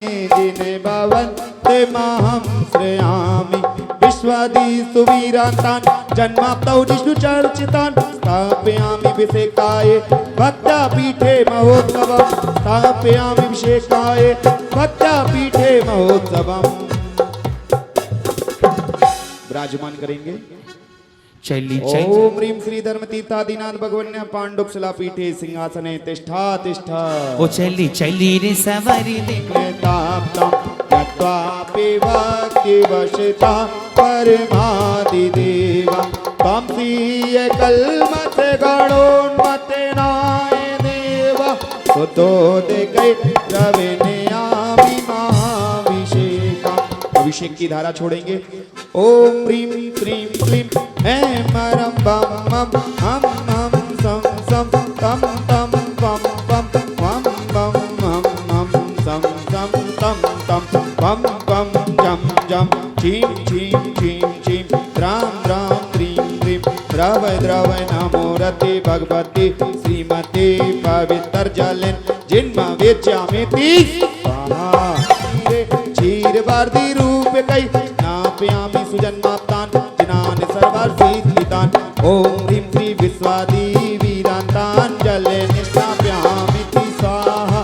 जिने भवन्ते माहं श्रयामि विश्वादि सुवीरान्तान् जन्माप्तौ जिष्णुचर्चितान् स्थापयामि अभिषेकाय भक्त्यापीठे महोत्सवं स्थापयामि अभिषेकाय भक्त्यापीठे महोत्सवम्। विराजमान करेंगे। चली ओम ह्रीं श्री धर्मतीर्थादिनाथ भगवन्या पांडुकशिला पीठे सिंहासने तिष्ठा तिष्ठा। ओ चली चली रे सवारी ताप्तं यत्वापि भक्तिवशता परमादिदेवं त्वं श्रीयकल्मषे गणोन्मत्तेनाय देव सुतोदिकै रविनयामि महाभिषेकम्। अभिषेक की धारा छोड़ेंगे। ओम ह्रीं श्रीं क्लीं ऐं मरं बम मम हम सम सम तम तम पम पम वम बम हम सम सम तम तम पम पम जम जम चीं चीं चीं चीं राम राम क्रीं क्रीं द्रव द्रव नमो रते भगवते श्रीमते पवित्र जलेन जिन्म वेच्यामिति क्षीर वार्धि रूप कै नापयामि सुजन्माप्तान् जिनानि सर्वार्थितान्। ओम ह्रीं श्री विश्वादि वीरान्तान् जले निष्णापयामिति स्वाहा।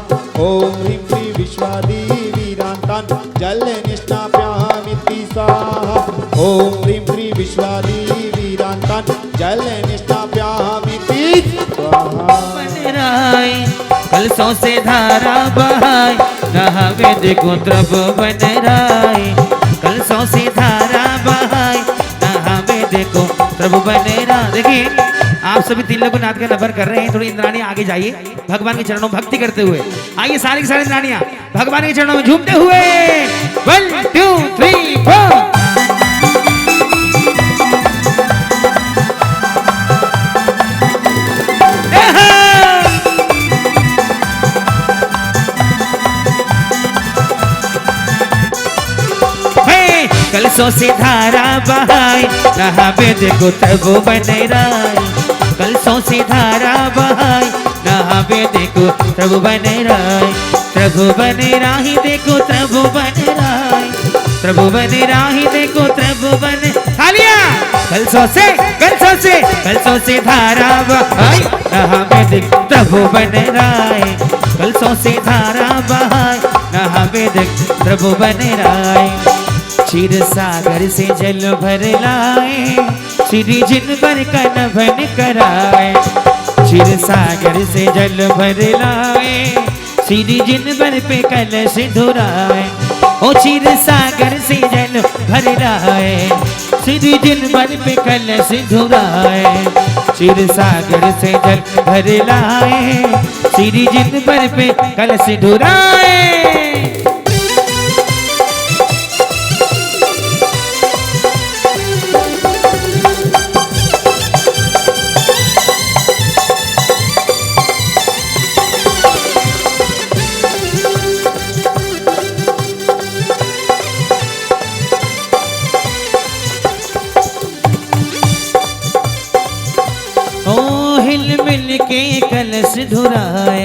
ओम ह्रीं श्री विश्वादि वीरान्तान् जले निष्णापयामिति स्वाहा। ओम ह्रीं श्री विश्वादि वीरान्तान् जले निष्णापयामिति स्वाहा। कलशों से धारा बहाय नहावे देखो द्रव बन राय। कलशों से धारा बहाय नहावे देखो द्रव बन राय। देखिए आप सभी तीन लोग नाथ का नंबर कर रहे हैं। थोड़ी इंद्राणी आगे जाइए भगवान के चरणों में भक्ति करते हुए। आइए सारी की सारी इंद्राणियां भगवान के चरणों में झूमते हुए 1 2 3 4। कलशों से धारा बहाय नहावे देखो प्रभु बने राय। कलशों से धारा बहाय नहावे देखो प्रभु बने राय। प्रभु बने राही देखो प्रभु बने राय। प्रभु बने राही देखो प्रभु बने थालिया। कलशों से धारा बहाय नहावे देखो प्रभु बने राय। कलशों से धारा बहाय नहावे देखो प्रभु बने राय। क्षीर सागर से जल भर लाए श्री जिन पर कनभन कराए। क्षीर सागर से जल भर लाए श्री जिन पर पे कलश धुराए। ओ क्षीर सागर से जल भर लाए श्री जिन पर पे कलश धुराए। क्षीर सागर से जल भर लाए श्री जिन पर पे कलश धुराए। के कलश धुराए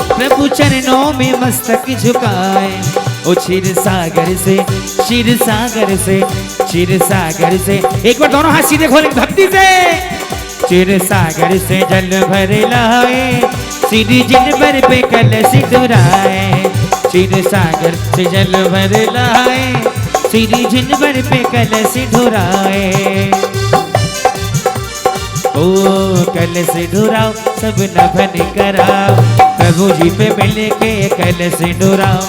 प्रभु चरणों में मस्तक झुकाए। ओ क्षीर सागर से एक बार दोनों हाथ सीधे खोलें भक्ति से। क्षीर सागर से जल भर लाए श्री जिन पर पे कलश धुराए। क्षीर सागर से जल भर लाए श्री जिन पर पे कलश धुराए। ओ कलश धुराओ सब नभन कराओ प्रभु जी पे मिल के कलश धुराओ।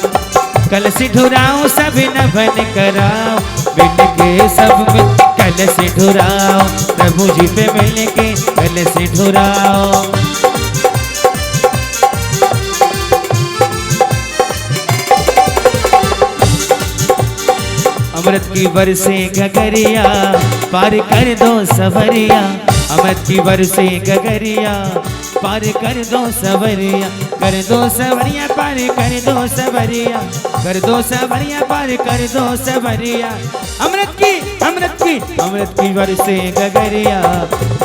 कलश धुराओ सब नभन कराओ मिल के सब में कलश धुराओ प्रभु जी पे मिल के कलश धुराओ। अमृत की बरसे गगरिया पार कर दो सवरिया। अमृत की बरसे गगरिया पार कर दो सवरिया। कर दो सवरिया पार कर दो सवरिया। कर दो सवरिया पार कर दो सवरिया। अमृत की बरसे गगरिया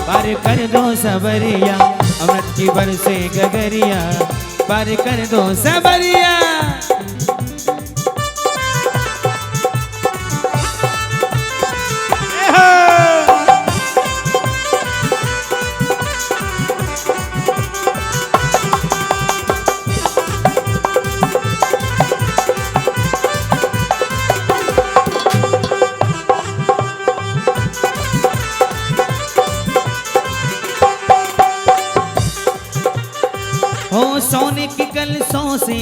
पार कर दो सवरिया। अमृत की बरसे गगरिया पार कर दो सबरिया।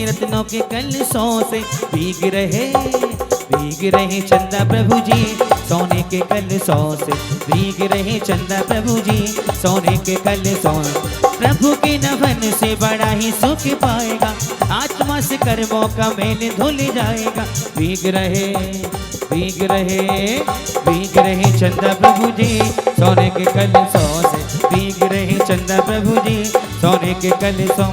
रत्नों के कलशों से भीग रहे चंदा प्रभु जी सोने के कलशों से भीग रहे चंदा प्रभु जी सोने के कलशों। प्रभु के नभन से बड़ा ही सुख पाएगा, आत्मा से कर्मों का मेल धुल जाएगा। भीग रहे चंदा प्रभु जी सोने के कलशों से भीग रहे चंदा प्रभु जी सोने के कलशों।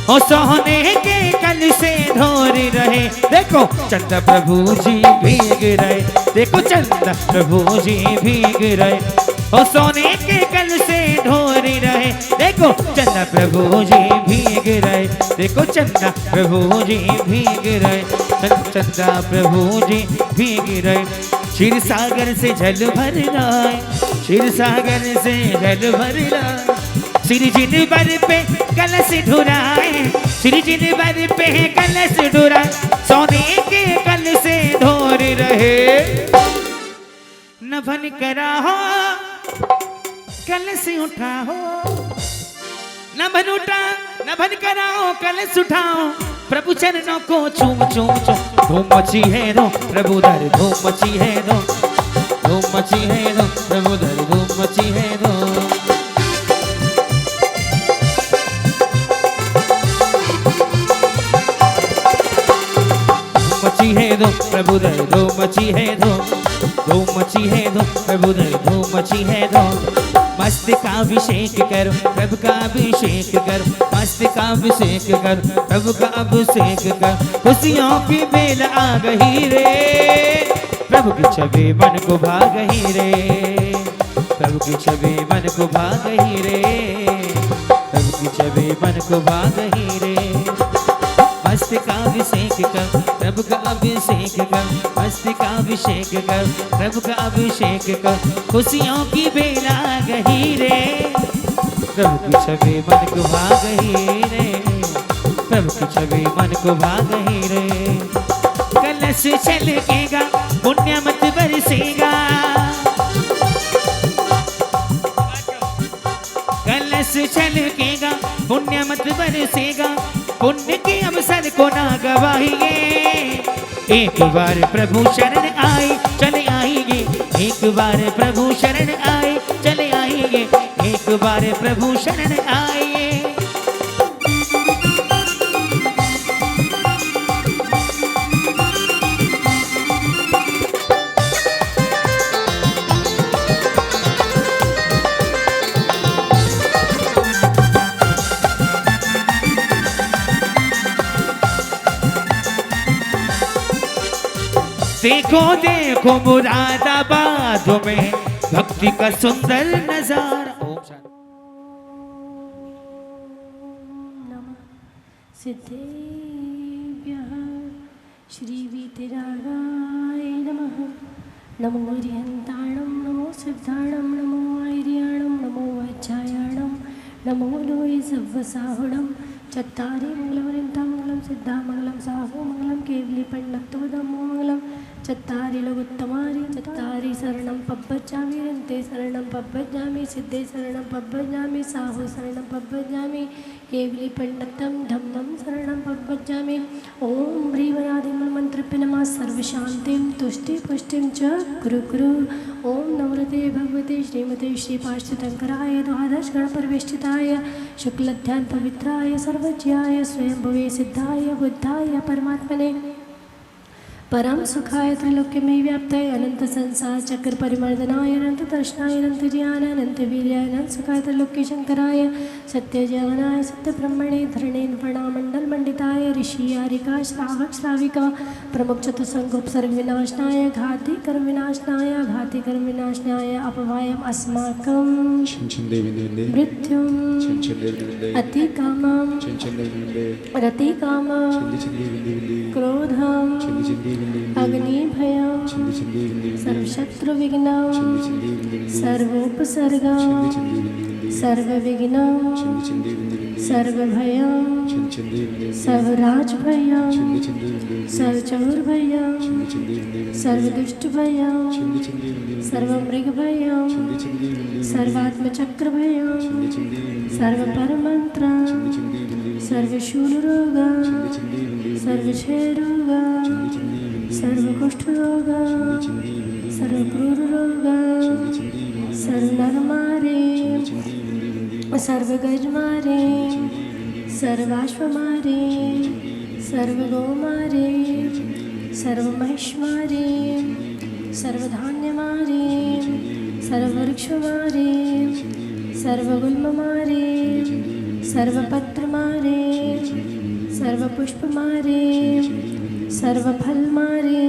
ओ सोने के कल से ढोरी रहे, देखो चंदा प्रभु जी भीग रहे, देखो चंदा प्रभु जी भीग रहे। ओ सोने के कल से ढोरी रहे, देखो चंदा प्रभु जी भीग रहे, देखो चंदा प्रभु जी भीग रहे, चंदा प्रभु जी भीग रहे। क्षीर सागर से जल भर रहा है, क्षीर सागर से जल भर रहा है। श्री जिन बर पे कलश ढुराए, श्री जिन बर पे कलश ढुराए, सोने के कल से ढोर रहे। नभन करा हो कलश उठाओ, नभन उठा नभन कराओ कलश उठाओ, प्रभु चरणों को चूम चूम चूम। धूम मची है दो प्रभु दर, धूम मची है दो, धूम मची है दो प्रभु दर, धूम मची है दो। मची है दो प्रभु दर, धूम मची है दो, धूम मची है दो प्रभु दर, धूम मची है दो। मस्त का अभिषेक करो प्रभु का अभिषेक करो, मस्त का अभिषेक करो प्रभु का अभिषेक करो। खुशियों की बेल आ गई रे, प्रभु की छवि मन को भा गई रे, प्रभु की छवि मन को भा गई रे, प्रभु की छवि मन को भा गई रे। मस्त का अभिषेक कर प्रभु का अभिषेक कर, मस्त का अभिषेक कर प्रभु का अभिषेक कर। खुशियों की बेला गई रे, प्रभु की छवि मन को भा गई रे, प्रभु की छवि मन को भा गई रे। कलश छलकेगा पुण्य मत बरसेगा, कलश छलकेगा पुण्य मत बरसेगा। पुण्य के अवसर को ना गवाइए, एक बार प्रभु शरण आए चले आएंगे, एक बार प्रभु शरण आए चले आएंगे, एक बार प्रभु शरण आए। देखो देखो मुरादाबाद में भक्ति का सुंदर नजारा। नमः सिद्धेभ्यः श्री वीतरागाय नमः। नमो हरिहन्ताणं, नमो सिद्धाणं, नमो आर्याणं, नमो वज्रायाणं, नमो लोये सव्वसाहुणं। चत्तारि मंगलवरन्तं मंगलं सिद्धा मंगलं साहु मंगलं केवली पंडक्तोदमो मंगलं। चत्तारि लोकोत्तमानि चत्तारि शरणं पब्बजामि, रन्ते शरणं पब्बजामि, सिद्धे शरणं पब्बजामि, साहु शरणं पब्बजामि, केवली पंडक्तं धम्मं शरणं पब्बजामि। ओम ह्रीं नमः सर्वशान्तिं तुष्टि पुष्टिं च कुरु कुरु। ओम नवरते भगवते श्रीमते श्री पार्श्वतंकराय द्वादश गण परिवेष्टिताय शुक्लध्यान पवित्राय सर्वज्ञाय स्वयंभुवे सिद्धाय बुद्धाय परमात्मने परम सुखाय त्रैलोक्यमय व्याप्ताय अनंत संसार चक्र परिमर्दनाय अनंत दर्शनाय अनंत ज्ञान अनंत वीर्याय अनंत सुखाय त्रैलोक्य शंकराय सत्य ज्ञानाय सत्य ब्रह्मणे धरणे वर्णामंडल मंडिताय ऋषि आरिका श्रावक श्राविका प्रमुख चतुसंगोपसर्ग विनाशनाय घाति कर्म विनाशनाय घाति कर्म विनाशनाय अपवायम अस्माकं मृत्युम अति कामं रति कामं क्रोधम अग्नि भयं सर्वशत्रु विघ्नं सर्वोपसर्गं सर्वविघ्नं सर्वभयं सर्वराजभयं सर्वचौर्भयं सर्वदुष्टभयं सर्वमृगभयं सर्वात्मचक्रभयं सर्वपरमन्त्रं सर्वशूलरोग सर्वक्षयरोग सर्वकुष्ठरोग सर्वक्रूररोग सर्वनरमारे सर्वगजमारे सर्वाश्वमारे सर्वगोमारे सर्वमहिष्मारे सर्वधान्यमारे सर्ववृक्षमारे सर्वगुल्ममारे सर्वपत्रमारे सर्वपुष्पमारे सर्वफलमारे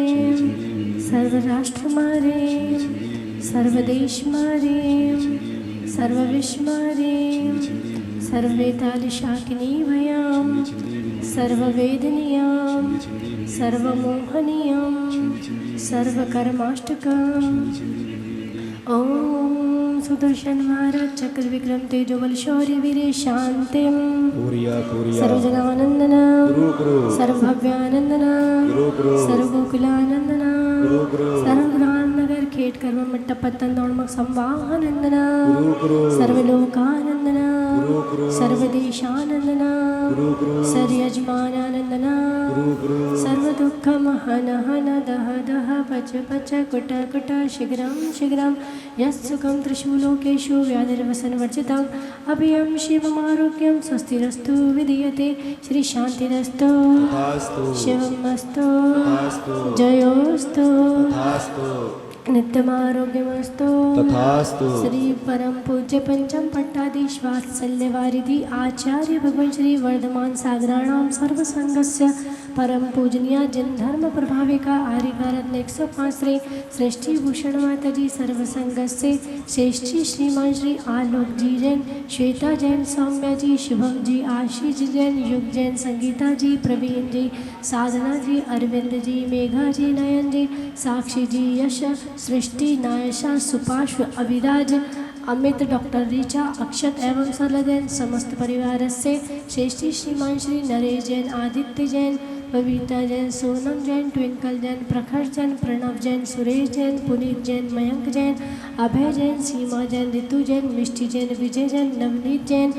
सर्वराष्ट्रमारे सर्वदेशमारे सर्वविश्वमारे सर्ववेतालिशाकिनी भयां सर्ववेदनीयां सर्वमोहनीयां सर्वकर्माष्टकम् ॐ सुदर्शन महाराज चक्र विक्रम तेजोबल शौर्य वीर शांतिम सर्वजनानंदन सर्वभव्यानंदन सर्वगोकुलानंदन सर्वग्राम नगर खेट कर्म मट्ट पतन दौड़मक संवाहानंदन सर्वलोकानंदन सर्वदेशानंदन सर्वयजमानानंदन सर्वदुःखम हन हन दह दह पच पच कुट कुट शीघ्रं शीघ्रं यत्सुखं त्रिशूलोकेषु व्याधिर्वसनवर्जितम् अभयं शिवमारोग्यं स्वस्तिरस्तु विधीयते श्रीशान्तिरस्तु शिवमस्तु जयोस्तु नित्यमारोग्यमस्तु तथास्तु। श्री परम पूज्य पंचम पट्टाधीशवात्सल्यवारिधि आचार्य भगवान श्री वर्धमान सागराणाम सर्वसंगस्य परम पूजनीय जिन धर्म प्रभाविका आर्य भारत 105 श्री सृष्टि भूषण माता जी सर्वसंगस्य श्रेष्ठी श्रीमान श्री आलोक जी जैन श्वेता जैन सौम्या जी शुभम जी आशीष जैन युग जैन संगीता जी प्रवीण जी साधना जी अरविंद जी मेघा जी नयन जी साक्षी जी यश सृष्टि नायशा सुपाश्व अभिराज अमित डॉक्टर ऋचा अक्षत एवं सरला जैन समस्त परिवार से श्रेष्ठी श्रीमान श्री नरेश जैन आदित्य जैन बबीता जैन सोनम जैन ट्विंकल जैन प्रखर जैन प्रणव जैन सुरेश जैन पुनीत जैन मयंक जैन अभय जैन सीमा जैन ऋतु जैन मिष्टि जैन विजय जैन नवनीत जैन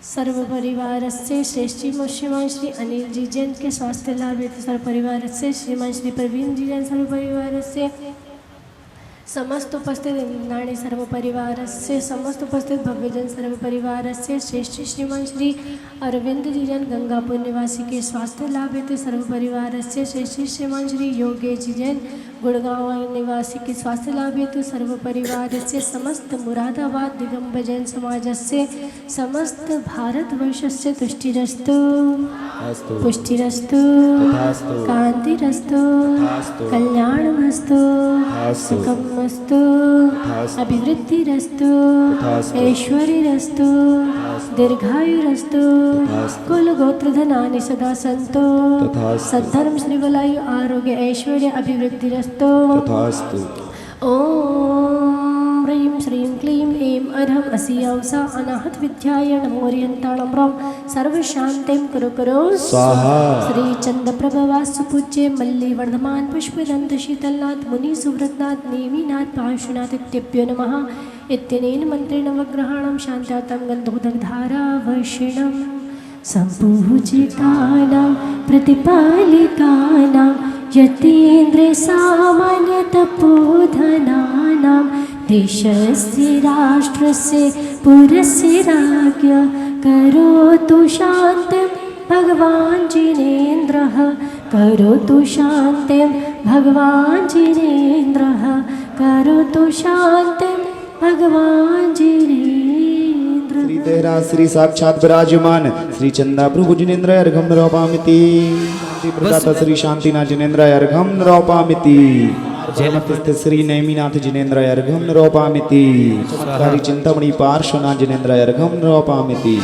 सर्व परिवार से श्रेष्ठी श्रीमान श्री अनिल जी जैन के स्वास्थ्य लाभ सर्व परिवार से श्रीमान श्री प्रवीण जी जैन सर्व परिवार से समस्त उपस्थित इंद्राणी सर्व परिवार से समस्त उपस्थित भव्यजन सर्व परिवार से श्रेष्ठ श्रीमान श्री अरविंद जी जैन गंगापुर निवासी के स्वास्थ्य लाभ हेतु सर्व परिवार से श्रेष्ठ श्रीमान श्री योगेश जी जैन गुड़गांव निवासी के स्वास्थ्य लाभ हेतु सर्व परिवार से समस्त मुरादाबाद दिगंबर जैन समाज से समस्त भारतवर्ष से तुष्टिरस्तु पुष्टिरस्तु कांतिरस्तु कल्याणमस्तु सुखमस्तु अभिवृद्धिरस्तु ऐश्वर्यरस्तु दीर्घायुरस्तु कुल गोत्रधनानि सदा सन्तु सद्धर्म श्रीवलायु आरोग्य ऐश्वर्य अभिवृद्धिरस्तु ओम ह्रीं श्रीं क्लीं ऐं अर्हं असियावसा अनाहत विद्याय नमोरियन्ताणं रं सर्वशान्तिं कुरु कुरु स्वाहा। श्री चंद्रप्रभवास सुपूज्य मल्ली वर्धमान पुष्पदंत शीतलनाथ मुनि सुव्रतनाथ नेमिनाथ पार्श्वनाथ इत्येभ्यो नमः इत्यनेन मन्त्रेण नवग्रहाणां शान्तातं गन्धोदकधारावर्षिणं सम्पूजितानां प्रतिपालिकानां यतीन्द्रसामान्यतपोधनानां देशस्य राष्ट्रस्य पुरस्य राज्ञ करोतु शान्तिं भगवान् जिनेन्द्रः करोतु शान्तिं भगवान् जिनेन्द्रः करोतु शान्तिं भगवान् जिनेन्द्र। श्री तेरा श्री साक्षात विराजमान श्री चंदा प्रभु जिनेन्द्र अर्घम नरोपामिति शांति प्रदाता श्री शांतिनाथ जिनेन्द्र अर्घम नरोपामिति जयमतिस्थ श्री नेमिनाथ जिनेन्द्र अर्घम नरोपामिति चमत्कारी चिंतामणि पार्श्वनाथ जिनेन्द्र अर्घम नरोपामिति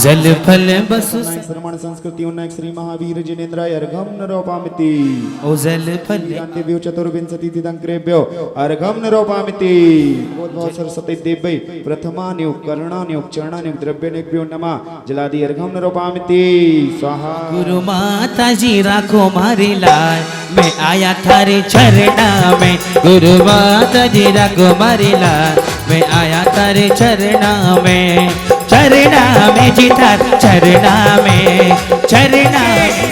जल फल बसु श्रमण संस्कृति उन्नयक श्री महावीर जिनेन्द्र अर्घम नरोपामिति ओ जल फल शांतिभ्यो चतुर्विंशति तिदंक्रेभ्यो अर्घम नरोपामिति बोधभाव सरस्वती देवै प्रथमान्युक् कर्णान्युक् चरणान्युक् द्रव्यनेभ्यो नमः जलादि अर्घम नरोपामिति स्वाहा। गुरु माता जी राखो मारी लाल मैं आया थारे चरना में गुरु माता जी राकुमारी लाल मैं आया तारे चरना में जी थार चरना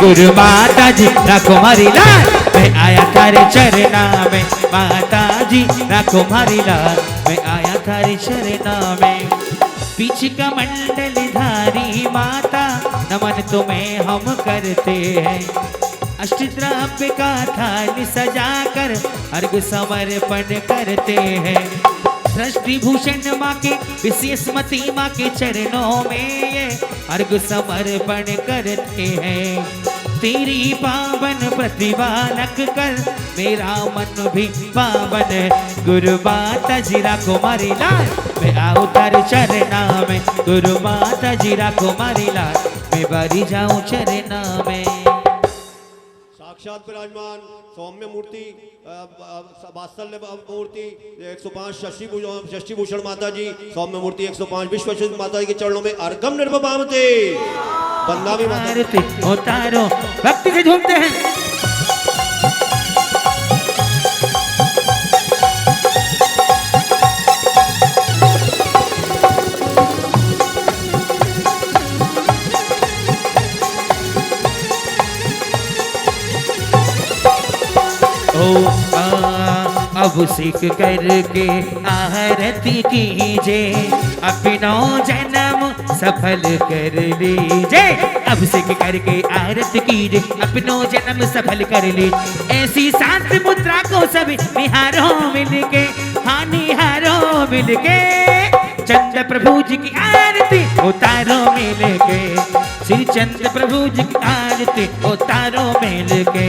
गुरु माता जी राकुमारी लाल मैं आया तारे चरना में माता जी राकुमारी लाल मैं आया थारे चरना में पीछ का मंडल धारी माता नमन तुम्हें हम करते हैं अष्टद्रव्य का थाली सजाकर अर्घ समर्पण करते हैं सृष्टि भूषण माँ के विशेष मती माँ के चरणों में ये अर्घ समर्पण करते हैं तेरी पावन प्रतिभा रख कर मेरा मन भी पावन गुरु माता जी राकुमारी लाल मैं आऊँ तारे चरना में गुरु माता जी राकुमारी लाल मैं बारी जाऊँ चरना में साक्षात विराजमान सौम्य मूर्ति वात्सल्य मूर्ति 105 षष्ठी भूषण माता जी सौम्य मूर्ति 105 विश्व माता जी के चरणों में अर्घम निर्वपामते बंदा भी माता उतारो भक्ति से झूमते हैं अब सीख करके आरती कीजे अपनो जन्म सफल कर लीजे अब सीख करके आरती कीजे अपनो जन्म सफल कर ली ऐसी शांत मुद्रा को सभी निहारो मिलके हाँ निहारो मिलके चंद्र प्रभु जी की आरती उतारो मिलके श्री चंद्र प्रभु जी की आरती उतारो मिलके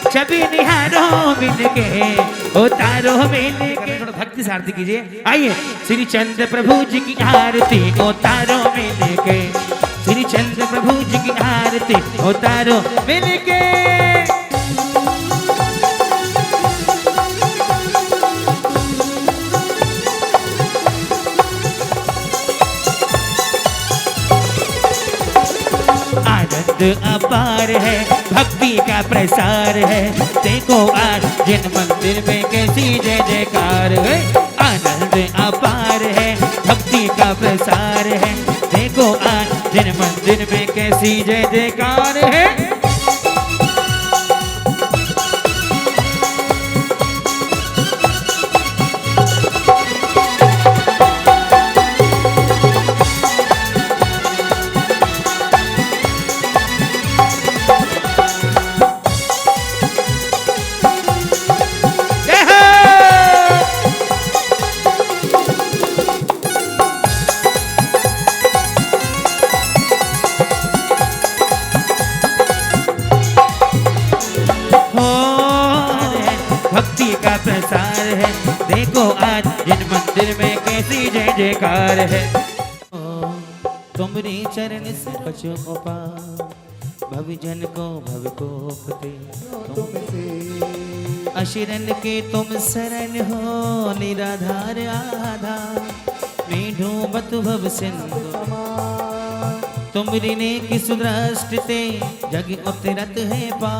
छवि निहारो मिलके उतारो मिलके थोड़ा भक्ति से आरती कीजिए आइए श्री चंद्र प्रभु जी की आरती उतारो मिलके श्री चंद्र प्रभु जी की आरती उतारो मिलके अपार है भक्ति का प्रसार है देखो आज जिन मंदिर में कैसी जय जयकार है आनंद अपार है भक्ति का प्रसार है देखो आज जिन मंदिर में कैसी जय जयकार है प्रसार है देखो आज जिन मंदिर में कैसी जय जयकार है तुमरे चरण से बचो उपा भवजन को भव को तुमसे अशिरन के तुम शरण हो निराधार आधार मैं ढूंढत भव सिंधु तुमरी ने किस दृष्टि जग उतरत है पा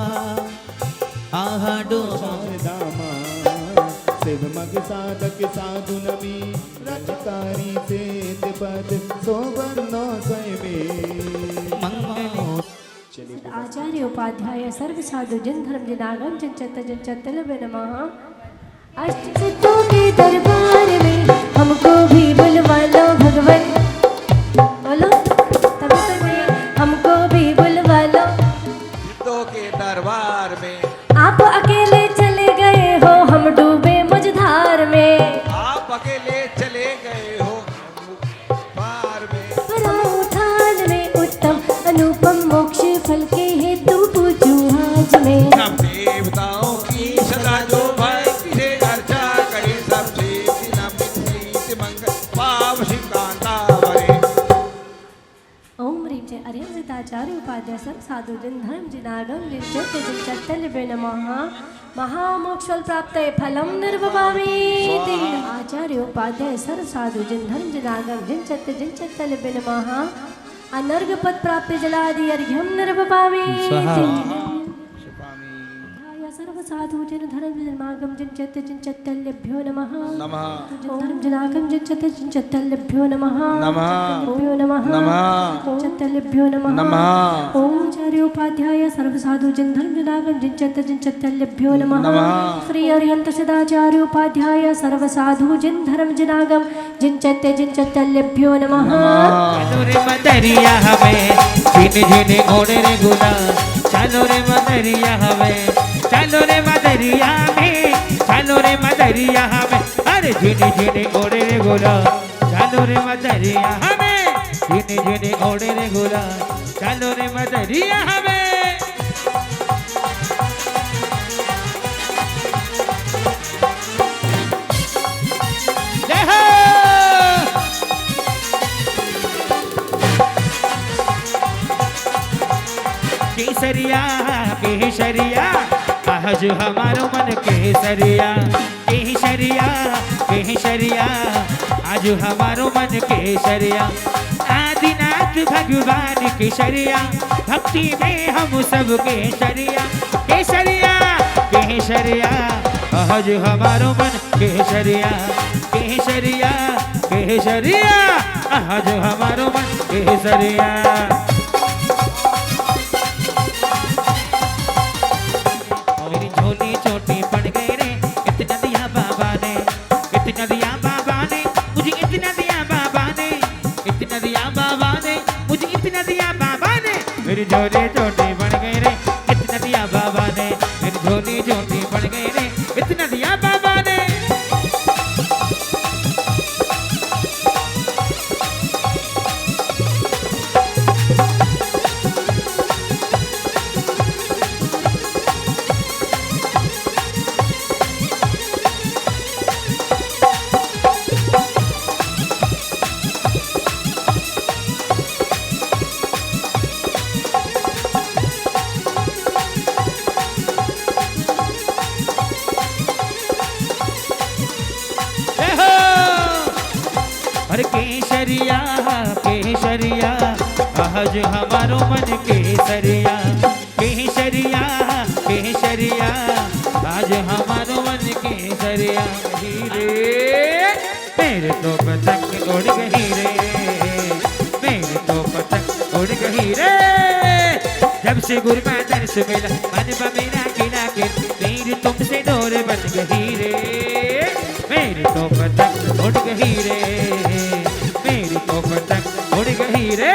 आहा डो शिव मग साधक साधु नमी रजकारी से पद सोबरनो आचार्य उपाध्याय सर्व साधु जिन धर्म जिनागम जिन चतल नमः अष्ट सिद्धों के दरबार में हमको भी बुलवा लो भगवान बोलो तब हमको भी बुलवा लो सिद्धों के दरबार में आप अकेले चले गए हो हम डूबे मझधार में आप अकेले चले गए हो पार में पराउठान में उत्तम अनुपम मोक्ष फल के हेतु पूजू आज में सब देवताओं की सदा जो भक्ति से अर्चा करे सबसे मंगल पाव शिवकांता वरे ओम ह्रीं जय अर्यंसिताचार्य उपाध्याय सर्व साधु जिन धर्म जिनागम जिन चतल नमः महामोक्षफल प्राप्त फलम निर्वपामि आचार्य उपाध्याय सर्व साधु जिन धर्म जिनागम जिन चतल नमः अनर्घ पद प्राप्त जलादि अर्घ्यम निर्वपामि सर्वसाधु जन धर्म जन्मागम जिन चैत्य जिन चैत्यल्यभ्यो नमः नमः धर्म जनागम जिन चैत्य जिन चैत्यल्यभ्यो नमः नमः भ्यो नमः नमः चैत्यल्यभ्यो नमः नमः ओम आचार्योपाध्याय सर्वसाधु जिन धर्म जनागम जिन चैत्य जिन चैत्यल्यभ्यो नमः श्री अरिहंत सदाचार्योपाध्याय सर्वसाधु जिन धर्म जनागम जिन चैत्य जिन चैत्यल्यभ्यो नमः चलो रे मदरिया हमें झिन झिन ओढ़े रे गुना चलो रे मदरिया हमें चलो रे मदरिया में चलो रे मदरिया हमें अरे झिन झिन ओढ़े रे गुना चलो रे मदरिया हमें झिन झिन ओढ़े रे गुना चलो रे मदरिया हमें जय हो केसरिया केसरिया आज हमारो मन केसरिया केसरिया केसरिया आज हमारो मन केसरिया आदिनाथ भगवान केसरिया भक्ति में हम सब केसरिया केसरिया केसरिया आज हमारो मन केसरिया केसरिया केसरिया आज हमारो मन केसरिया छोटी पड़ गई रे इतना दिया बाबा ने इतना दिया बाबा ने मुझे इतना दिया बाबा ने इतना दिया बाबा ने मुझे इतना दिया बाबा ने मेरी झोली छोटी पड़ गई रे इतना दिया बाबा ने मेरी झोली छोटी पड़ गई रे इतना दिया बाबा ने अरे केसरिया केसरिया आज हमारो मन केसरिया केसरिया केसरिया आज हमारो मन केसरिया हीरे मेरे तो पतंग उड़ गई रे मेरे तो पतंग उड़ गई रे जब से गुरुमाता से मिला मन मेरा किला के मेरी तुमसे डोर बन गई रे मेरी तो पतंग उड़ गई रे मेरी तो पतंग उड़ गई रे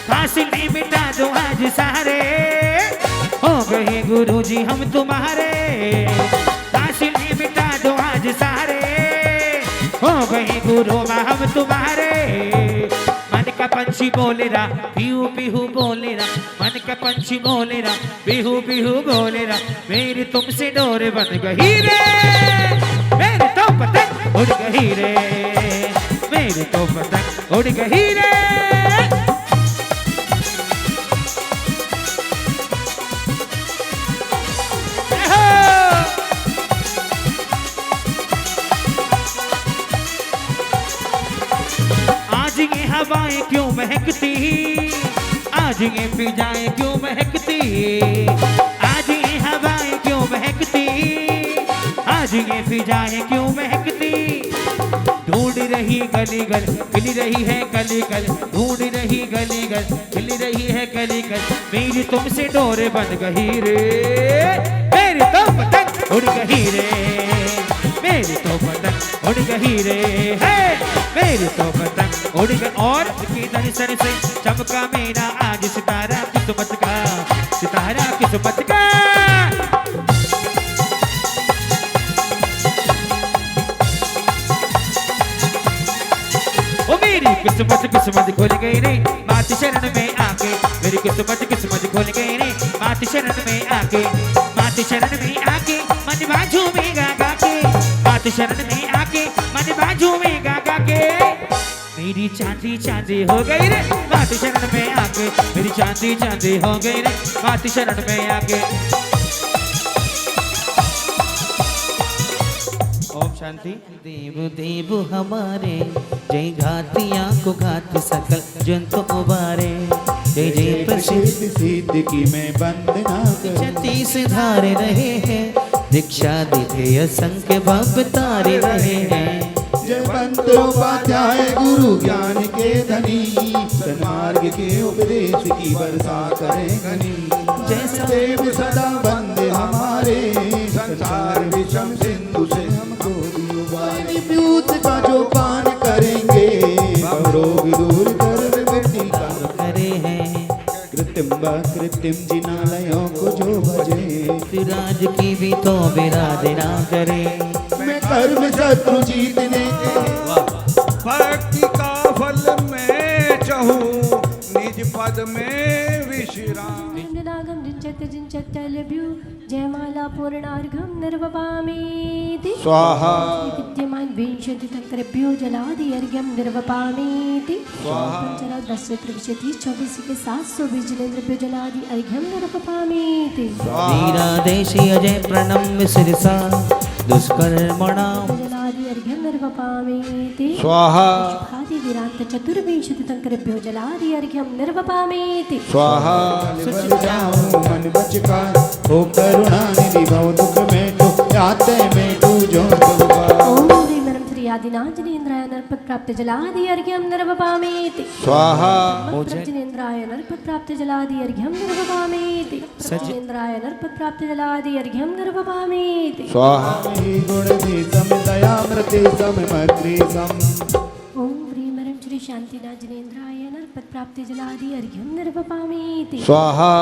फासिले मिटा दो आज सारे हो गए गुरुजी हम तुम्हारे फासिले मिटा दो आज सारे हो गए गुरु हम तुम्हारे मन का पंछी बोले रा पीहू पीहू बोले रा मन का पंछी बोले रा पीहू पीहू बोले रा मेरी तुमसे डोर बन गई रे मेरी तो पतंग उड़ गई रे मेरी तो पतंग उड़ गई रे हवाएं क्यों महकती आज ये फिजाएं क्यों महकती आज ये हवाएं क्यों महकती आज ये फिजाएं क्यों महकती ढूंढ रही गली गल मिल रही है गली गल ढूंढ रही गली गल मिल रही है गली गल मेरी तुमसे डोर बन गई रे मेरी तो पतंग उड़ गई रे मेरी तो पतंग उड़ गई रे है मेरी तो पतंग उड़ गई और की दर्शन से चमका मेरा आज सितारा किस्मत का सितारा किस्मत का ओ मेरी किस्मत किस्मत खुल गई रे मात शरण में आके मेरी किस्मत किस्मत खुल गई रे मात शरण में आके मात शरण में आके मन बाजू में गा गा के मात शरण में आके मन बाजू में गा गा के मेरी चांदी चांदी हो गई रे मात शरण में आके मेरी चांदी चांदी हो गई रे मात शरण में आके शांति। देव देव हमारे जय घातिया को घात सकल जंतु उबारे। जय जय प्रसिद्ध प्रसिद्ध सिद्ध की मैं वंदना करूं। 36 धारे रहे हैं दीक्षा दिधे असंख्य भव तारे रहे हैं। जय मंत्रोपाध्याय गुरु ज्ञान के धनी सन्मार्ग के उपदेश की वर्षा करें घनी। जय देव सदा बंदे हमारे संसार विषम सिंधु से हमको भी उबारे। प्यूत का जो पान करेंगे रोग दूर कर मिट्टी का करे हैं कृत्रिम कृत्रिम जिनालयों को जो भजे। विराज की भी तो विराधना करे। मैं कर्म शत्रु जीतने के भक्ति का फल मैं चाहूं निज पद में विश्राम। नागम जिंचत जिंचत लभ्यु जयमाला पूर्णार्घम निर्वपामीति। स्वाहा विद्यमान विंशति तक्रभ्यो जलादि अर्घ्यम निर्वपामीति। पंचरा 10 23 24 के 720 जिनेन्द्रभ्यो जलादि अर्घ्यम निर्वपामीति। वीरादेशी अजय प्रणम्य शिरसा दुष्कर्मणाम जलादि अर्घ्यम निर्वपामीति। स्वाहा आदि विराट चतुर्विंशति तक्रभ्यो जलादि अर्घ्यम निर्वपामीति। स्वाहा बल जाऊं मन बचका हो करुणा निधि भव दुख में तो आते में तू जो ओम श्री नरम श्री आदिनाथ जिनेन्द्राय नरपत प्राप्त जलादि अर्घ्यम निर्वपामीति। स्वाहा जिनेन्द्राय नरपत प्राप्त जलादि अर्घ्यम निर्वपामीति। जिनेन्द्राय नरपत प्राप्त जलादि अर्घ्यम निर्वपामीति। स्वाहा गुण दी सम दया मृति सम मग्री सम। ओम ह्रीं मरं श्री शांतिनाथ जिनेन्द्राय नरपत प्राप्त जलादि अर्घ्यम निर्वपामीति। स्वाहा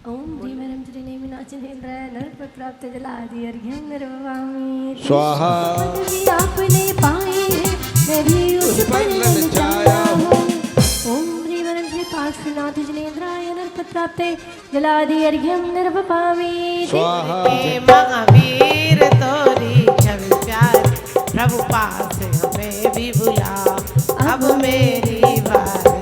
ओम ह्रीं मरं श्री नेमिनाथ जिनेन्द्राय नरपत प्राप्त जलादि अर्घ्यम निर्वपामीति। स्वाहा पदवी आपने पाई है मैं भी उस पर ललचाया हूँ। ओम ह्रीं मरं श्री पार्श्वनाथ जिनेन्द्राय नरपत प्राप्त जलादि अर्घ्यम निर्वपामीति। स्वाहा महावीर तोरी छवि प्यार प्रभु पास हमें भी बुला अब मेरी बारी।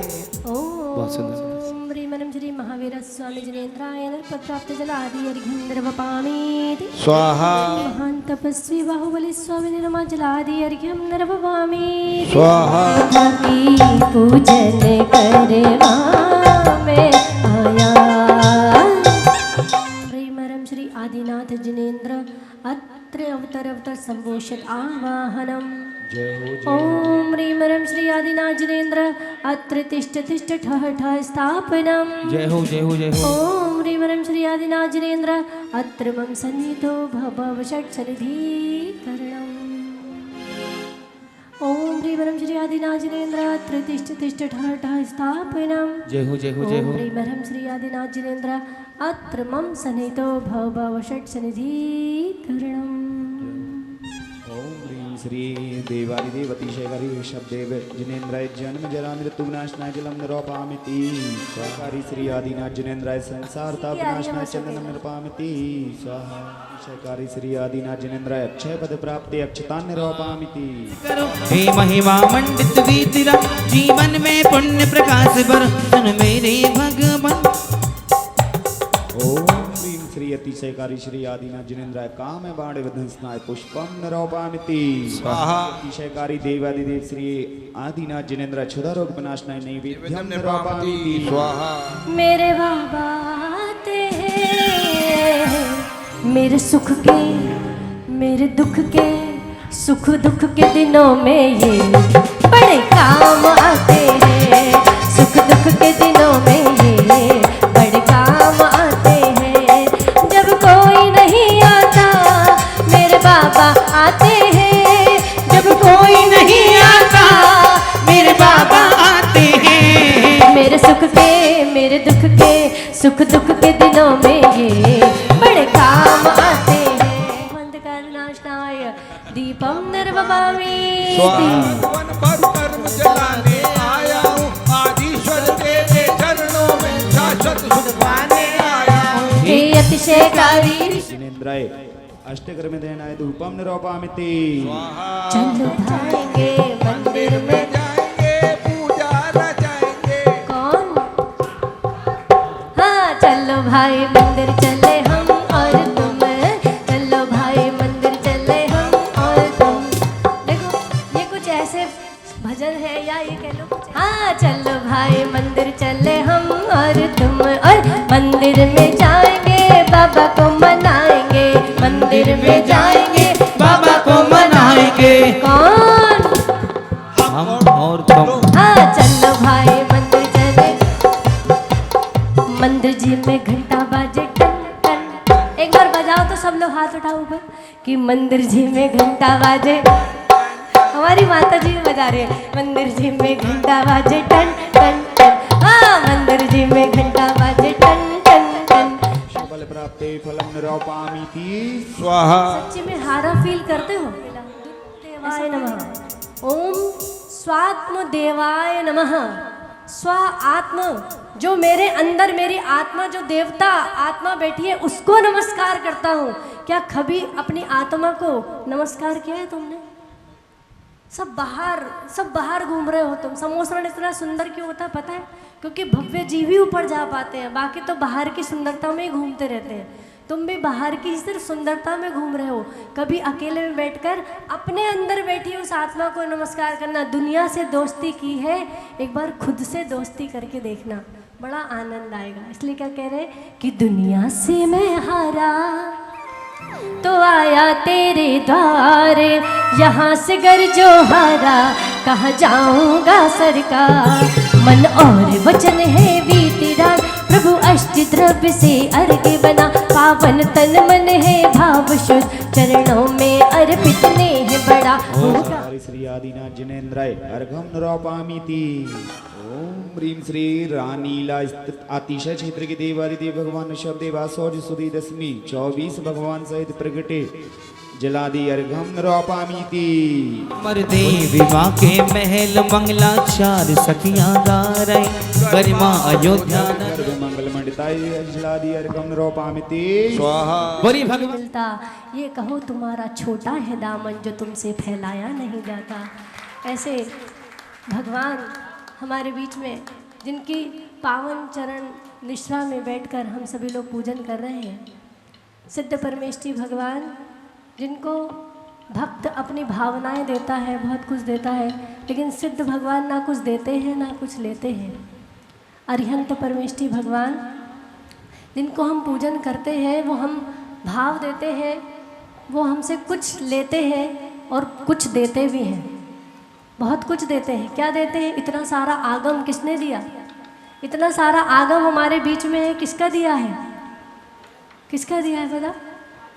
ओम ह्रीं मरं श्री महावीर स्वामी जिनेन्द्राय नरपत प्राप्त जलादि अर्घ्यम निर्वपामीति। स्वाहा महान तपस्वी बाहुबली स्वामी निर्मा जलादि अर्घ्यम निर्वपामीति। स्वाहा की पूजन करवा में आया। प्रेमरम श्री आदिनाथ जिनेन्द्र अत्र अवतर अवतर संभूषित आवाहनम। ओम ह्रीमरम श्री आदिनाथ जिनेन्द्र अत्र तिष्ठ तिष्ठ ठः ठः स्थापनम। जय हो जय हो जय हो। ओम ह्रीमरम श्री आदिनाथ जिनेन्द्र अत्र मम सन्निधो भव षट् सन्निधिकरणम्। ओम ह्रीमरम श्री आदिनाथ जिनेन्द्र अत्र तिष्ठ तिष्ठ ठः ठः स्थापनम। जय हो जय हो जय ओम हो। ह्रीमरम श्री आदिनाथ जिनेन्द्र अत्र मम सन्निधो भव षट् सन्निधिकरणम्। ओम ह्रीं श्री देवादिदेव अतिशयकारी शब्देव जिनेन्द्राय जन्म जरा मृत्यु विनाशनाय जलम निरूपामिति। स्वाहाकारी श्री आदिनाथ जिनेन्द्राय संसार ताप विनाशनाय चंदनम निरूपामिति। स्वाहा अतिशयकारी श्री आदिनाथ जिनेन्द्राय अक्षय पद प्राप्ति अक्षतान निरूपामिति। हे महिमा मंडित वीतिरा जीवन में पुण्य प्रकाश बर सुन मेरे भगवान। ओम ह्रीं श्री अतिशयकारी श्री आदिनाथ जिनेन्द्राय काम बाण विध्वंसनाय पुष्पम निरूपामिति। स्वाहा अतिशयकारी देवादिदेव श्री आदिनाथ जिनेन्द्राय क्षुधा रोग विनाशनाय नैवेद्यम निरूपामिति। स्वाहा मेरे बाबा आते हैं मेरे सुख के मेरे दुख के सुख दुख के दिनों में ये बड़े काम आते हैं। सुख दुख के दिनों में ये बड़े काम आते हैं। जब कोई नहीं आता मेरे बाबा आते हैं। जब कोई नहीं आता मेरे बाबा आते हैं। मेरे सुख के मेरे दुख के सुख दुख के दिनों में ये बड़े काम आते हैं। अंधकारनाशनाय दीपम निर्वपामीति। वन पर कर्म जलाने आया हूँ आदिश्वर तेरे चरणों में शाश्वत सुख पाने आया हूँ। हे अतिशयकारी जिनेन्द्राय अष्टकर में देनाय धूपम निरूपामिति। चलो भाएंगे मंदिर में जाएंगे पूजा रचाएंगे। कौन हाँ चलो भाई मंदिर चले हम और तुम। चलो भाई मंदिर चले झूम और मंदिर में जाएंगे बाबा को मनाएंगे, मंदिर में जाएंगे बाबा को मनाएंगे। कौन? हम और तुम। हाँ चलो भाई मंदिर चले, मंदिर जी में घंटा बाजे टन टन। एक बार बजाओ तो सब लोग हाथ उठाओ ऊपर कि मंदिर जी में घंटा बाजे। हमारी माता जी बजा रही है, मंदिर जी में घंटा बाजे टन टन टन। हाँ मंदिर जी में घंटा बाजे टन टन टन। फल प्राप्ते फलम निरूपामीति स्वाहा। सच्ची में हारा फील करते हो? देवाय नमः। ओम स्वात्म देवाय नमः। स्व आत्म, जो मेरे अंदर मेरी आत्मा, जो देवता आत्मा बैठी है उसको नमस्कार करता हूँ। क्या कभी अपनी आत्मा को नमस्कार किया है तुमने? सब बाहर घूम रहे हो तुम। समोसरण इतना सुंदर क्यों होता है पता है? क्योंकि भव्य जीव ही ऊपर जा पाते हैं, बाकी तो बाहर की सुंदरता में ही घूमते रहते हैं। तुम भी बाहर की सिर्फ सुंदरता में घूम रहे हो। कभी अकेले में बैठकर अपने अंदर बैठी उस आत्मा को नमस्कार करना। दुनिया से दोस्ती की है, एक बार खुद से दोस्ती करके देखना, बड़ा आनंद आएगा। इसलिए क्या कह रहे हैं कि दुनिया से मैं हारा तो आया तेरे द्वारे, यहाँ से गर जो हारा कहाँ जाऊंगा सरकार। मन और वचन है वीतिराग, प्रभु अष्ट द्रव्य से अर्घ बना। पावन तन मन है भाव शुद्ध, चरणों में अर्पित नेह बड़ा होगा। श्री आदिनाथ जिनेन्द्राय अर्घम निरूपामीति। ओम ह्रीं श्री रानीला स्थित आतिशय क्षेत्र के देवादिदेव भगवान शब्देवासौज सुदी दशमी 24 भगवान सहित प्रगटे जलादि अर्घम निरूपामीति। अमर देवी माँ के महल मंगला चार सखियां गा रही, गरिमा अयोध्या मंगल मंडिताय जलादि अर्घम निरूपामीति स्वाहा। बोली भगवान। मिलता ये कहो तुम्हारा छोटा है दामन जो तुमसे फैलाया नहीं जाता। ऐसे भगवान हमारे बीच में, जिनकी पावन चरण निश्रा में बैठकर हम सभी लोग पूजन कर रहे हैं, सिद्ध परमेष्ठी भगवान, जिनको भक्त अपनी भावनाएं देता है, बहुत कुछ देता है, लेकिन सिद्ध भगवान ना कुछ देते हैं ना कुछ लेते हैं। अरिहंत परमेष्ठी भगवान, जिनको हम पूजन करते हैं, वो हम भाव देते हैं, वो हमसे कुछ लेते हैं और कुछ देते भी हैं, बहुत कुछ देते हैं। क्या देते हैं? इतना सारा आगम किसने दिया? इतना सारा आगम हमारे बीच में है, किसका दिया है? किसका दिया है बता?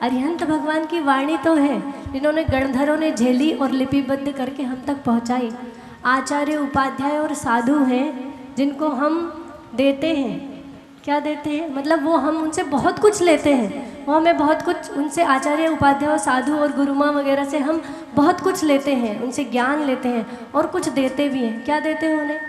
अरिहंत भगवान की वाणी तो है, जिन्होंने गणधरों ने झेली और लिपिबद्ध करके हम तक पहुंचाई। आचार्य उपाध्याय और साधु हैं, जिनको हम देते हैं। क्या देते हैं? मतलब वो हम उनसे बहुत कुछ लेते हैं, वो हमें बहुत कुछ, उनसे आचार्य उपाध्याय और साधु और गुरुमा वगैरह से हम बहुत कुछ लेते हैं, उनसे ज्ञान लेते हैं और कुछ देते भी हैं। क्या देते हो उन्हें?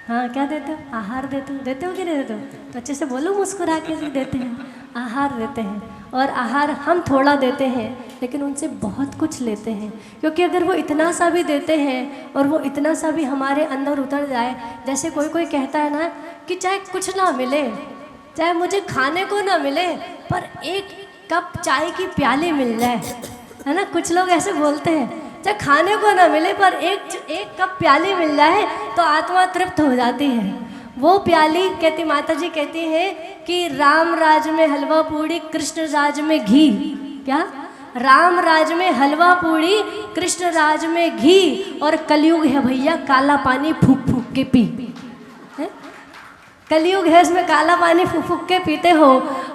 हाँ क्या देते हो? आहार देते हो। देते हो कि नहीं देते हो? तो अच्छे से बोलो, मुस्कुरा के भी देते हैं। आहार देते हैं, और आहार हम थोड़ा देते हैं लेकिन उनसे बहुत कुछ लेते हैं। क्योंकि अगर वो इतना सा भी देते हैं और वो इतना सा भी हमारे अंदर उतर जाए, जैसे कोई कहता है ना कि चाहे कुछ ना मिले, चाहे मुझे खाने को ना मिले, पर एक कप चाय की प्याली मिल जाए, है ना, कुछ लोग ऐसे बोलते हैं, चाहे खाने को ना मिले पर एक कप प्याली मिल जाए तो आत्मा तृप्त हो जाती है। वो प्याली कहती, माता जी कहती हैं कि राम राज में हलवा पूड़ी, कृष्ण राज में घी। क्या? राम राज में हलवा पूड़ी, कृष्ण राज में घी, और कलयुग है भैया काला पानी फूक फूक के पी। कलयुग है, इसमें काला पानी फूक फूक के पीते हो।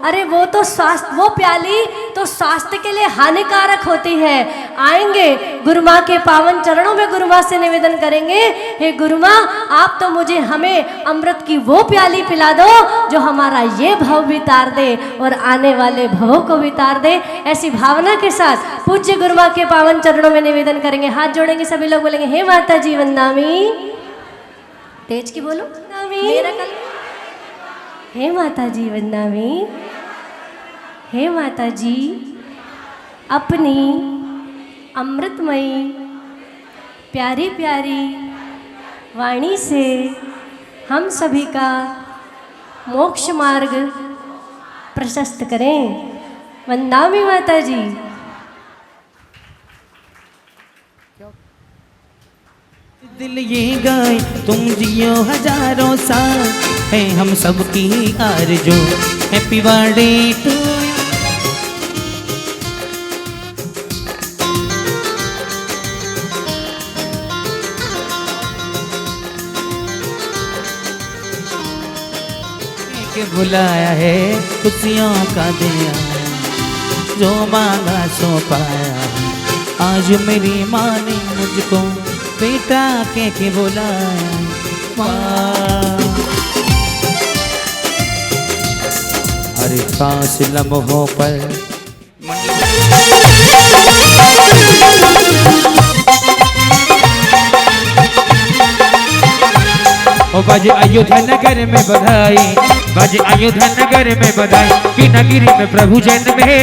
अरे वो तो स्वास्थ्य, वो प्याली तो स्वास्थ्य के लिए हानिकारक होती है। आएंगे गुरु माँ के पावन चरणों में, गुरु माँ से निवेदन करेंगे, हे गुरु माँ आप तो मुझे, हमें अमृत की वो प्याली पिला दो जो हमारा ये भव भी तार दे और आने वाले भवों को भी तार दे। ऐसी भावना के साथ पूज्य गुरु माँ के पावन चरणों में निवेदन करेंगे। हाथ जोड़ेंगे, सभी लोग बोलेंगे, हे माता जी वंदनामी। तेज की बोलो, मेरा कल। हे माता जी वंदनामी। हे माता जी, अपनी अमृतमयी प्यारी प्यारी वाणी से हम सभी का मोक्ष मार्ग प्रशस्त करें। वंदनामी माता जी। दिल ये गाए तुम जियो हजारों साल, है हम सबकी आरज़ू। हैप्पी बर्थडे टू के बुलाया है, खुशियों का दिया जो मांगा सो पाया। आज मेरी माँ ने मुझको बेटा के बुलाया। माँ हर सांस लम्हों पर ओ बाजे अयोध्या नगर में बधाई, बाजे अयोध्या नगर में बधाई कि नगरी में प्रभु जन्मे,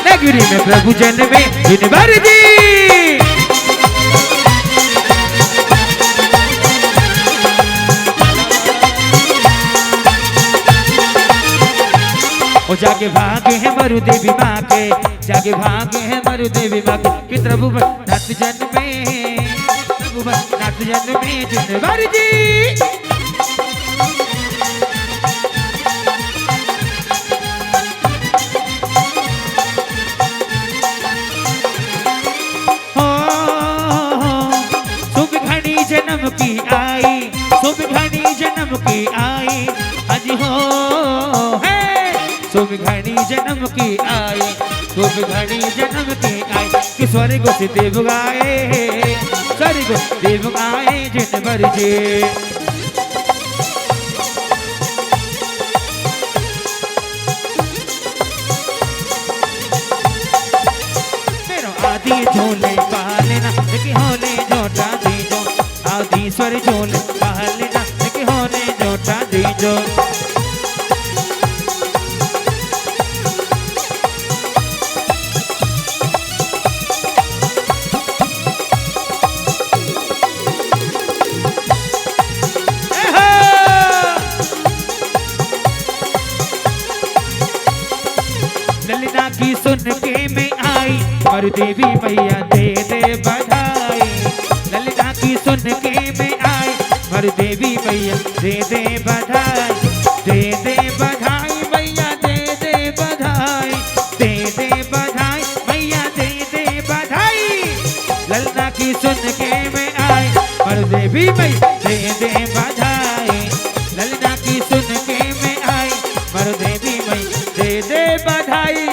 नगरी में प्रभु जन्मे दिन भर जी। ओ जाके भागे हैं मरु देवी माँ के, जाके भागे हैं मरु देवी माँ के कि प्रभु नाथ जन्मे, प्रभु नाथ जन्मे दिन भर जी। जन्म की आई, शुभ घड़ी जन्म की आई, आज हो है शुभ घड़ी जन्म की आई, शुभ घड़ी जन्म की आई कि स्वर्ग से देव गाए, स्वर्ग से देव गाए जिन बरजे। मेरो आदि झोले पालना कि होले जोटा दीजो, आदीश्वर झोल पालना कि होने जोटा दीजो। ललिता की सुन के मैं आई, मरु देवी मैया दे दे बधाई। ललिता की सुन के मैं आई, मरु देवी मैया दे दे बधाई, दे दे बधाई मैया दे दे बधाई, दे दे बधाई मैया दे दे बधाई। ललिता की सुन के मैं आई, मरु देवी मैया दे दे बधाई। ललिता की सुन के मैं आई, मरु देवी मैया दे दे बधाई।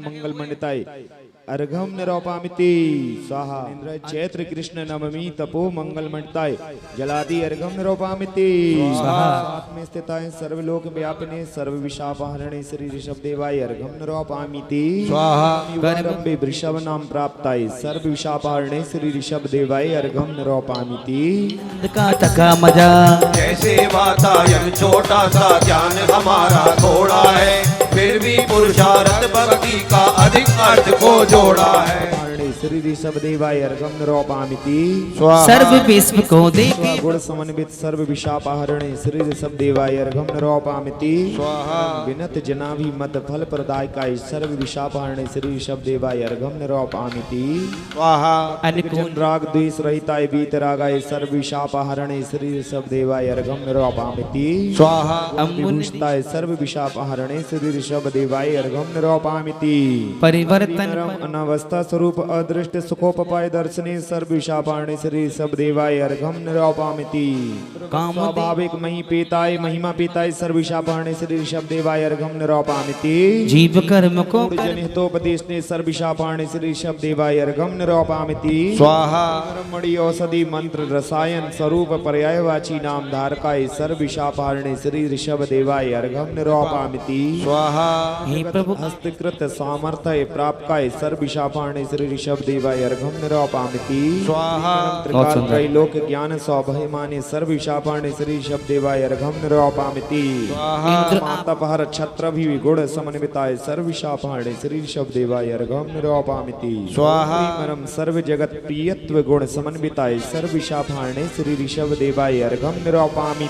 मंगल मंडिताय अर्घम निरोपामिति स्वाहा। इंद्र चैत्र कृष्ण नवमी तपो मंगल मंडिताय जलादि अर्घम निरोपामिति स्वाहा। में स्थित सर्वलोक व्यापिने सर्व विशापहरणे श्री ऋषभ देवाय अर्घम निरोपामिति स्वाहा। गणरंबे वृषभ नाम प्राप्ताय सर्व विशापहरणे श्री ऋषभ देवाय अर्घम निरोपामिति। का तका मजा जैसे वातायन छोटा सा ज्ञान हमारा थोड़ा है, फिर भी पुरुषार्थ भक्ति का अधिक अर्थ को जोड़ा है। श्री ऋषभ देवाय अर्घम निरोपामिति सर्व विश्व को देवी गुण समन्वित सर्व विशापहरणे श्री ऋषभ देवाय अर्घम निरोपामिति स्वाहा। विनत जनाभि मत फल प्रदायकाय सर्व विशापहरणे श्री ऋषभ देवाय अर्घम निरोपामिति स्वाहा। अनुकूल राग द्वेष रहिताय वीतरागाय सर्व विशापहरणे श्री ऋषभ देवाय अर्घम निरोपामिति स्वाहा। विभूषिताय सर्व विशापहरणे श्री ऋषभ देवाय अर्घम निरोपामिति परिवर्तन अनावस्था स्वरूप अदृष्ट सुखोपपाय दर्शने सर्व विशापाणे श्री ऋषभ देवाय अर्घम निरोपामिति स्वाभाविक मही पेताय महिमा पेताय सर्व विशापाणे श्री ऋषभ देवाय अर्घम निरोपामिति जीव कर्म को जनहितोपदेश ने सर्व विशापाणे श्री ऋषभ देवाय अर्घम निरोपामिति स्वाहा। ब्रह्मणि औषधि मंत्र रसायन स्वरूप पर्यायवाची नाम धारकाय सर्व विशापाणे श्री ऋषभ देवाय अर्घम निरोपामिति स्वाहा। हे प्रभु हस्तकृत सामर्थ्य प्राप्ताय सर्व विशापाणे श्री ऋषभ ऋषभ देवाय अर्घम निरूपयामि स्वाहा बहुत सुंदर। त्रैलोक ज्ञान सौभयमाने सर्व शापाणे श्री ऋषभ देवाय अर्घम निरूपयामि स्वाहा मातपहर छत्र भी गुण समन्विताय सर्व शापाणे श्री ऋषभ देवाय अर्घम निरूपयामि स्वाहा परम सर्व जगत प्रियत्व गुण समन्विताय सर्व शापाणे श्री ऋषभ देवाय अर्घम निरूपयामि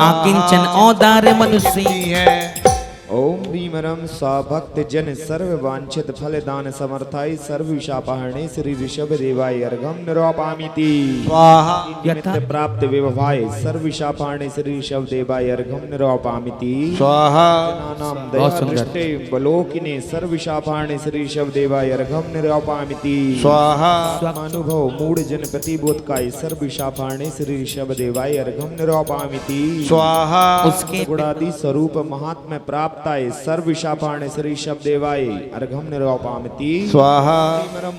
आकिंचन औदार मनुष्य है ओम भीमरम स्वभक्त जन सर्व वांछित फल दान समर्थाय सर्व शापाहणे श्री ऋषभ देवाय अर्घम निरूपयामि स्वाहा निमित्त प्राप्त विभवाय सर्व शापाहणे श्री ऋषभ देवाय अर्घम निरूपयामि स्वाहा नाम बहुत सुंदर। दयादृष्टे बलोकिने सर्व शापाहणे श्री ऋषभ देवाय अर्घम निरूपयामि स्वाहा अनुभव मूढ़ जन प्रतिबोधकाय सर्व शापाहणे श्री ऋषभ देवाय अर्घम निरूपयामि स्वाहा उसके गुणादि स्वरूप महात्म्य प्राप्ताय सर्व शापाणे श्री ऋषभ देवाय अर्घम निरूपयामि स्वाहा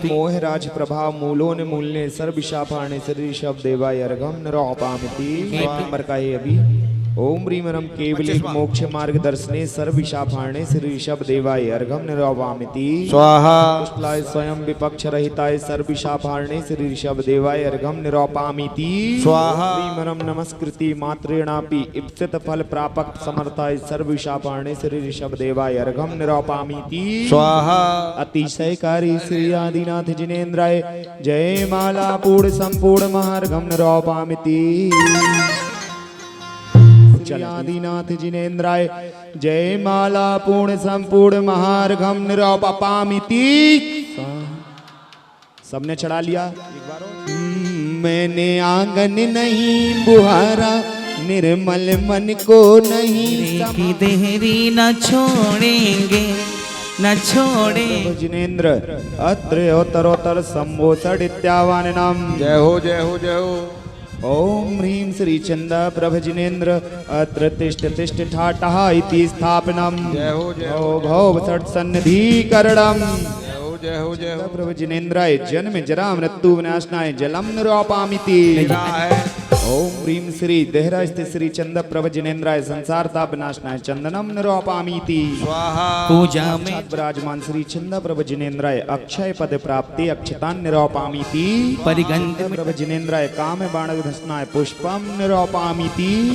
मोह राज प्रभाव मूलोन मूल्य सर्व शापाणे श्री ऋषभ देवाय अर्घम निरूपयामि नंबर का है अभी ओम ह्रीमरम केवल मोक्ष मार्ग दर्शने सर्व शापाणे श्री ऋषभ देवाय अर्घम निरूपयामि स्वाहा पुष्टलाय स्वयं विपक्ष रहिताय सर्व शापाणे श्री ऋषभ देवाय अर्घम निरूपयामि स्वाहा श्रीमरम नमस्कृति मात्रेणापि इप्सित फल प्रापक समर्थाय सर्व शापाणे श्री ऋषभ देवाय अर्घम निरूपयामि स्वाहा अतिशयकारी श्री आदिनाथ जिनेन्द्राय जय माला पूर्ण संपूर्ण महार्घम निरूपयामि श्री आदिनाथ जिनेन्द्राय जय माला पूर्ण संपूर्ण महार्घम निरूपयामि सबने चढ़ा लिया मैंने आंगन नहीं बुहारा निर्मल मन को नहीं की देहरी न छोड़ेंगे न छोड़ेंगे जिनेन्द्र अत्र उत्तरोत्तर संभोषण इत्यावान नाम जय हो जय हो जय हो ओम ह्रीं श्री चंदा प्रभ जिनेन्द्र अत्र तिष्ठ तिष्ठ ठाटः इति स्थापनम जय हो जय हो भव षट सन्निधिकरणम जय हो जय हो जय हो प्रभ जिनेन्द्राय जन्म जरा मृत्यु विनाशनाय जलम निरूपयामि क्या है ओम ह्रीं श्री देहरा स्थित श्री चंद प्रभ जिनेन्द्राय संसार ताप विनाशनाय चंदनम निरूपयामि स्वाहा पूजा में साक्षात विराजमान श्री चंद प्रभ जिनेन्द्राय अक्षय पद प्राप्ति अक्षतान निरूपयामि परिगंध में प्रभ जिनेन्द्राय काम बाण धस्नाय पुष्पम निरूपयामि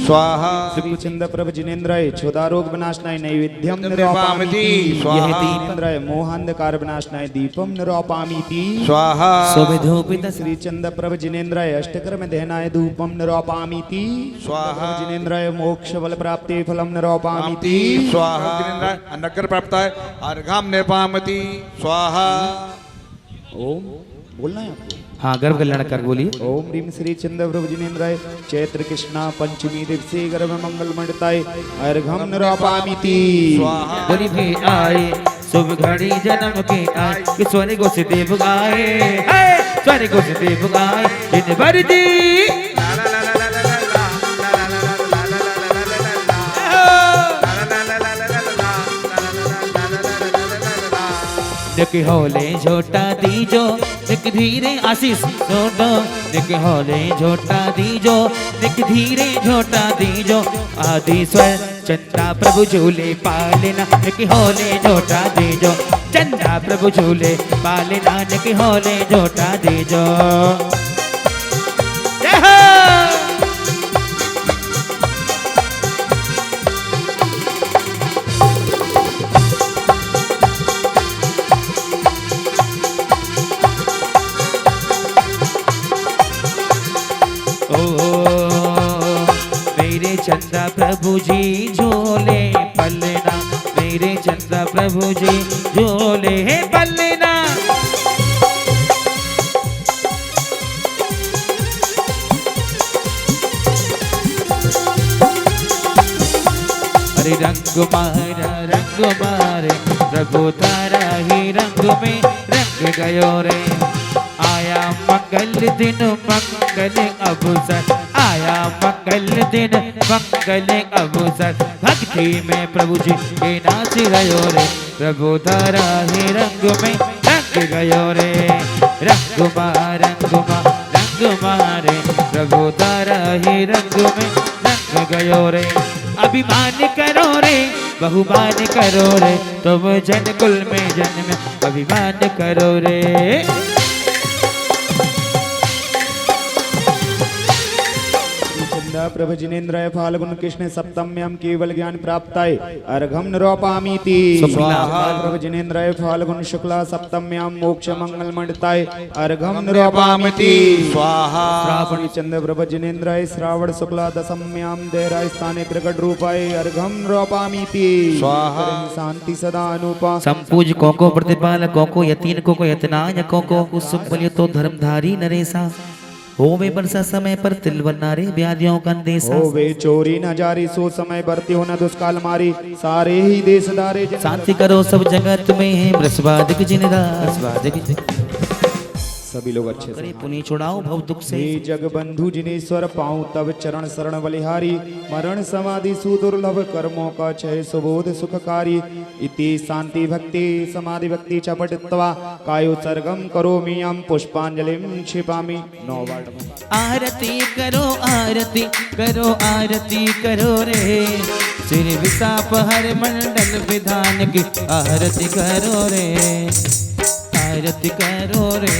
स्वाहा श्री चंद प्रभ जिनेन्द्राय क्षुधारोग विनाशनाय नैवेद्यम निरूपयामि निरूपयामि स्वाहा जिनेन्द्राय मोहांधकार विनाशनाय दीपम निरूपयामि स्वाहा शोभिधूपित श्री चंद प्रभ जिनेन्द्राय अष्टकर्म दहनाय धूपम निरूपयामि स्वाहा जिनेन्द्राय मोक्ष बल प्राप्ति फलम निरूपयामि स्वाहा नगर प्राप्त है अर्घाम निरूपयामि स्वाहा ओम बोलना है आपको हाँ गर्भ कल्याण कर बोलिए ओम ह्रीं श्री चंद्र प्रभु जिनेन्द्राय चैत्र कृष्णा पंचमी दिवसे गर्भ मंगल मंडताय अर्घम निरूपयामि बोली भी आए शुभ घड़ी जन्म के आए कि स्वर्गों से देव आए स्वर्गों से देव आए दिन भर दी निक होले झोटा दीजो निक धीरे आशीष छोटो निक होले झोटा दीजो निक धीरे झोटा दीजो आदि स्वर चंदा प्रभु झूले पालना निक होले झोटा दीजो चंदा प्रभु झूले पालना निक होले झोटा दीजो जय हो मेरे चंदा प्रभु जी झोले पलना मेरे चंदा प्रभु जी झोले पलना अरे रंग मारे प्रभु तारा ही रंग में रंग गयो रे आया मंगल दिन मंगल अवसर आया मंगल दिन मंगल अवसर भक्ति में प्रभु जी के नाच गयो रे प्रभु तारा ही रंग में रंग गयो रे रंग मारे प्रभु तारा ही रंग में रंग गयो रे अभिमान करो रे बहुमान करो रे तुम जन कुल में जन्म अभिमान करो रे चंदा प्रभ जिनेन्द्राय फाल्गुन कृष्ण सप्तम्याम केवल ज्ञान प्राप्ताय अर्घम निरूपयामीति स्वाहा। प्रभ जिनेन्द्राय फाल्गुन शुक्ला सप्तम्याम मोक्ष मंगल मंडताय अर्घम निरूपयामीति स्वाहा श्रावण चंद्र प्रभ जिनेन्द्राय श्रावण शुक्ला दशम्याम देहराय स्थाने प्रकट रूपाय अर्घम निरूपयामीति स्वाहा। शांति सदा अनुपा संपूजकों को प्रतिपालकों को यतीनकों को यतनायकों को कुसुम तो धर्मधारी नरेसा हो वे बरसा समय पर तिलवर नारे व्याधियों का अंदेशा हो वे चोरी न जारी सो समय बरती हो न दुष्काल मारी सारे ही देश दारे शांति करो सब जगत में बृहस्पति जिन राज सभी लोग अच्छे से करे पुनि छुड़ाओ भव दुख से हे जग बंधु जिनेश्वर पाऊं तब चरण शरण बलिहारी मरण समाधि सुदुर्लभ कर्मों का क्षय सुबोध सुखकारी इति शांति भक्ति समाधि भक्ति चपटत्वा कायो सर्गम करोमि यम पुष्पांजलिम क्षिपामि 9 वार्ड में आरती करो आरती करो आरती करो रे सिर विसाप हर मंडल विधान की आरती करो रे आरती करो रे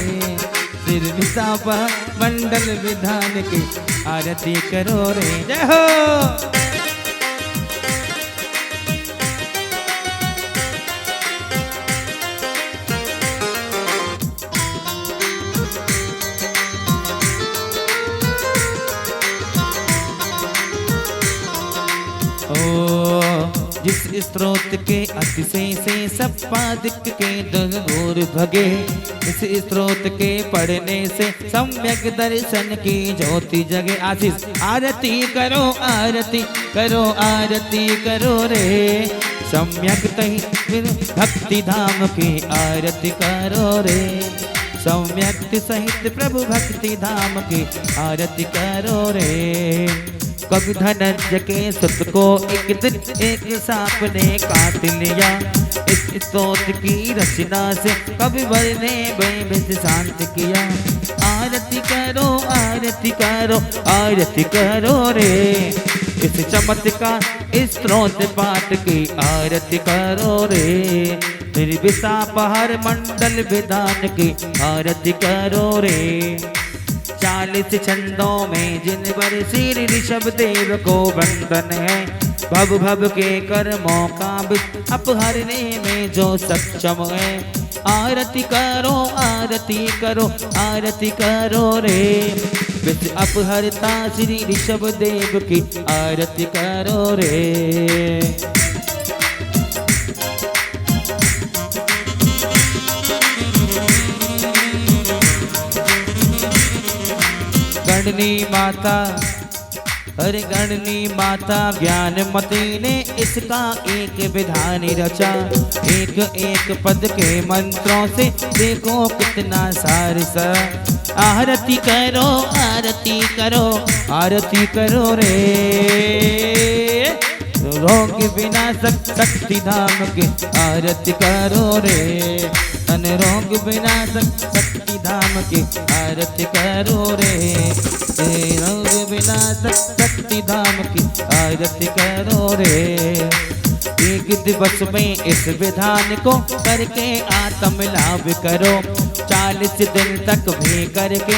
सिर विसाप मंडल विधान की आरती करो रे जय हो। जिस स्त्रोत के अतिशय से सब पादिक के दूर भगे इस स्त्रोत के पढ़ने से सम्यक दर्शन की ज्योति जगे आशीष आरती करो आरती करो आरती करो रे सम्यक तही भक्ति धाम की आरती करो रे सम्यक सहित प्रभु भक्ति धाम की आरती करो रे। कभी धनंजय के सुत को एक दिन एक सांप ने काट लिया इस स्तोत्र की रचना से कभी बरने बेबस शांत किया आरती करो आरती करो आरती करो रे इस चमत्कार इस स्त्रोत्र पाठ की आरती करो रे निर्विसाप हर मंडल विधान की आरती करो रे 40 छंदों में जिन पर श्री ऋषभ देव को वंदन है भव भव के कर्मों का अपहरने में जो सक्षम है आरती करो आरती करो आरती करो रे विष अपहरता श्री ऋषभ देव की आरती करो रे। गणनी माता हर गणनी माता ज्ञानमती ने इसका एक विधान रचा एक एक पद के मंत्रों से देखो कितना सार सा आरती करो आरती करो आरती करो रे रोग विनाशक शक्ति धाम की आरती करो रे तन रोग विनाशक शक्ति धाम की आरती करो रे रोग विनाशक शक्ति धाम की आरती करो रे। एक दिवस में इस विधान को करके आत्म लाभ करो 40 दिन तक भी करके